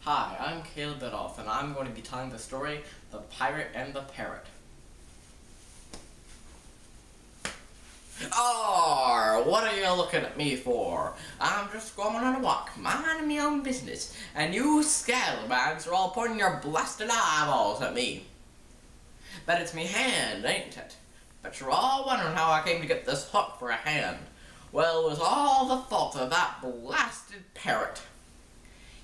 Hi, I'm Caleb Biddulph, and I'm going to be telling the story, The Pirate and the Parrot. Arr, what are you looking at me for? I'm just going on a walk, minding my own business, and you scalawags are all pointing your blasted eyeballs at me. Bet it's me hand, ain't it? Bet you're all wondering how I came to get this hook for a hand. Well, it was all the fault of that blasted parrot.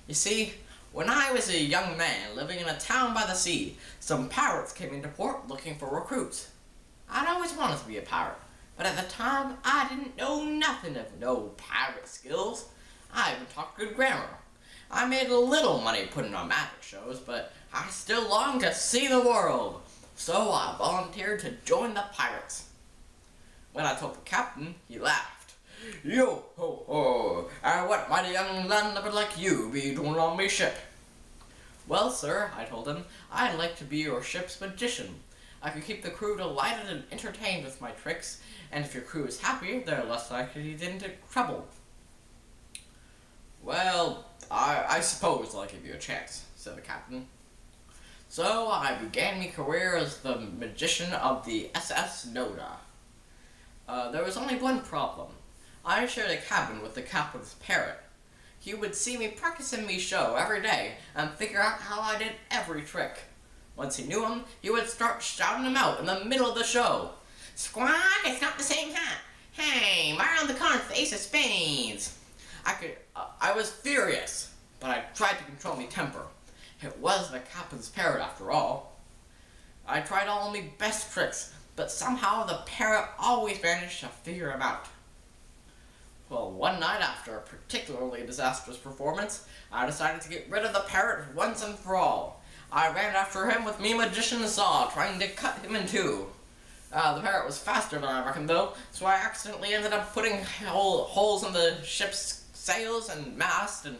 You see, when I was a young man living in a town by the sea, some pirates came into port looking for recruits. I'd always wanted to be a pirate, but at the time I didn't know nothing of no pirate skills. I even talked good grammar. I made a little money putting on magic shows, but I still longed to see the world, so I volunteered to join the pirates. When I told the captain, he laughed. Yo ho ho, and what might a young landlubber like you be doing on me ship? Well, sir, I told him, I'd like to be your ship's magician. I could keep the crew delighted and entertained with my tricks, and if your crew is happy, they're less likely to get into trouble. Well, I suppose I'll give you a chance, said the captain. So I began my career as the magician of the SS Noda. There was only one problem. I shared a cabin with the captain's parrot. He would see me practicing me show every day and figure out how I did every trick. Once he knew him, he would start shouting him out in the middle of the show. Squawk, it's not the same hat. Hey, right on the corner face of spades. I was furious, but I tried to control my temper. It was the captain's parrot after all. I tried all my best tricks, but somehow the parrot always managed to figure him out. Well, one night after a particularly disastrous performance, I decided to get rid of the parrot once and for all. I ran after him with me magician's saw, trying to cut him in two. The parrot was faster than I reckoned though, so I accidentally ended up putting holes in the ship's sails and mast, and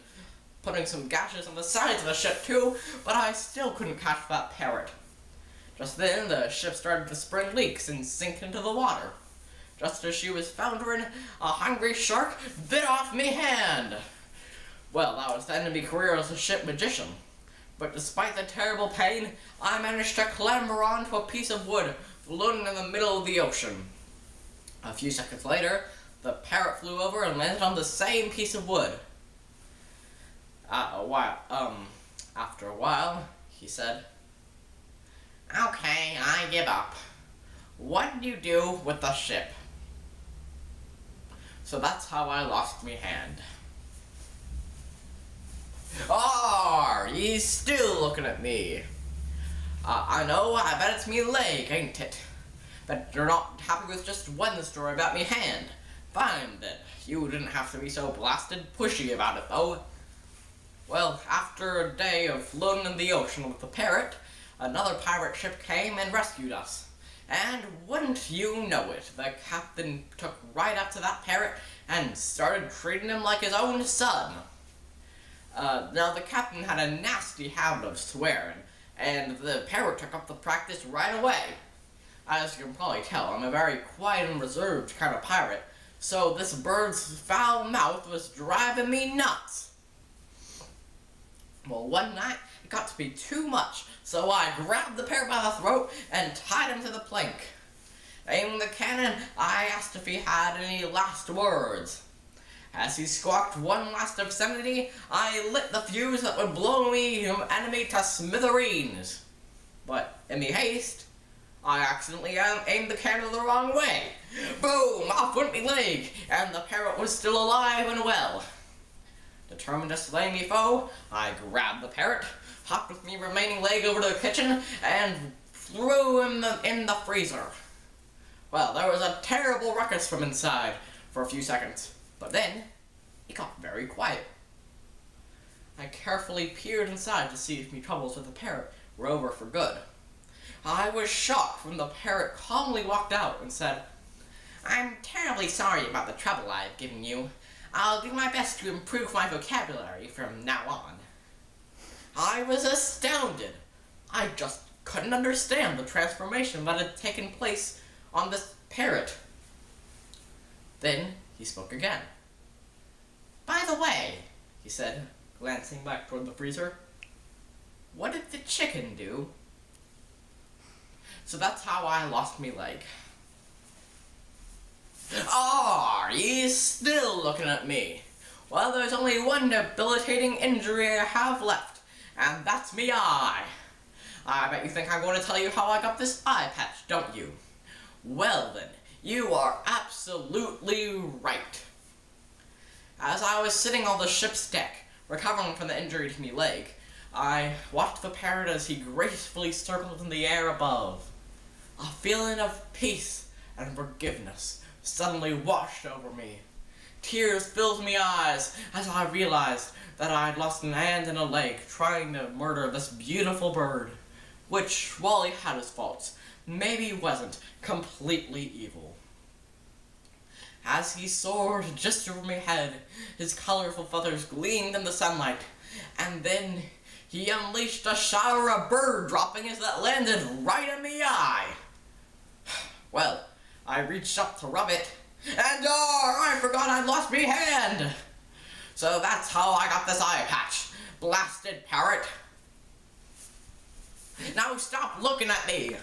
putting some gashes on the sides of the ship too, but I still couldn't catch that parrot. Just then, the ship started to spring leaks and sink into the water. Just as she was foundering, a hungry shark bit off me hand. Well, that was the end of my career as a ship magician. But despite the terrible pain, I managed to clamber onto a piece of wood floating in the middle of the ocean. A few seconds later, the parrot flew over and landed on the same piece of wood. After a while, he said, "Okay, I give up. What did you do with the ship?" So that's how I lost me hand. Arr, he's still looking at me. I know, I bet it's me leg, ain't it? Bet you're not happy with just one story about me hand. Fine then, you didn't have to be so blasted pushy about it though. Well, after a day of floating in the ocean with the parrot, another pirate ship came and rescued us. And wouldn't you know it, the captain took right up to that parrot and started treating him like his own son. Now the captain had a nasty habit of swearing, and the parrot took up the practice right away. As you can probably tell, I'm a very quiet and reserved kind of pirate, so this bird's foul mouth was driving me nuts. Well, one night, it got to be too much, so I grabbed the parrot by the throat and tied him to the plank. Aiming the cannon, I asked if he had any last words. As he squawked one last obscenity, I lit the fuse that would blow me enemy to smithereens. But in me haste, I accidentally aimed the cannon the wrong way. Boom! Off went me leg, and the parrot was still alive and well. Determined to slay me foe, I grabbed the parrot, hopped with me remaining leg over to the kitchen, and threw him in the freezer. Well, there was a terrible ruckus from inside for a few seconds, but then it got very quiet. I carefully peered inside to see if my troubles with the parrot were over for good. I was shocked when the parrot calmly walked out and said, "I'm terribly sorry about the trouble I have given you. I'll do my best to improve my vocabulary from now on." I was astounded. I just couldn't understand the transformation that had taken place on this parrot. Then he spoke again. "By the way," he said, glancing back toward the freezer, what did the chicken do? So that's how I lost me leg. Are ye still looking at me? Well, there's only one debilitating injury I have left, and that's me eye. I bet you think I'm going to tell you how I got this eye patch, don't you? Well then, you are absolutely right. As I was sitting on the ship's deck, recovering from the injury to me leg, I watched the parrot as he gracefully circled in the air above. A feeling of peace and forgiveness suddenly washed over me. Tears filled my eyes as I realized that I had lost an hand and a leg trying to murder this beautiful bird, which, while he had his faults, maybe wasn't completely evil. As he soared just over my head, his colorful feathers gleamed in the sunlight, and then he unleashed a shower of bird droppings that landed right in the eye. Well, I reached up to rub it, and I forgot I'd lost me hand! So that's how I got this eye patch, blasted parrot. Now stop looking at me!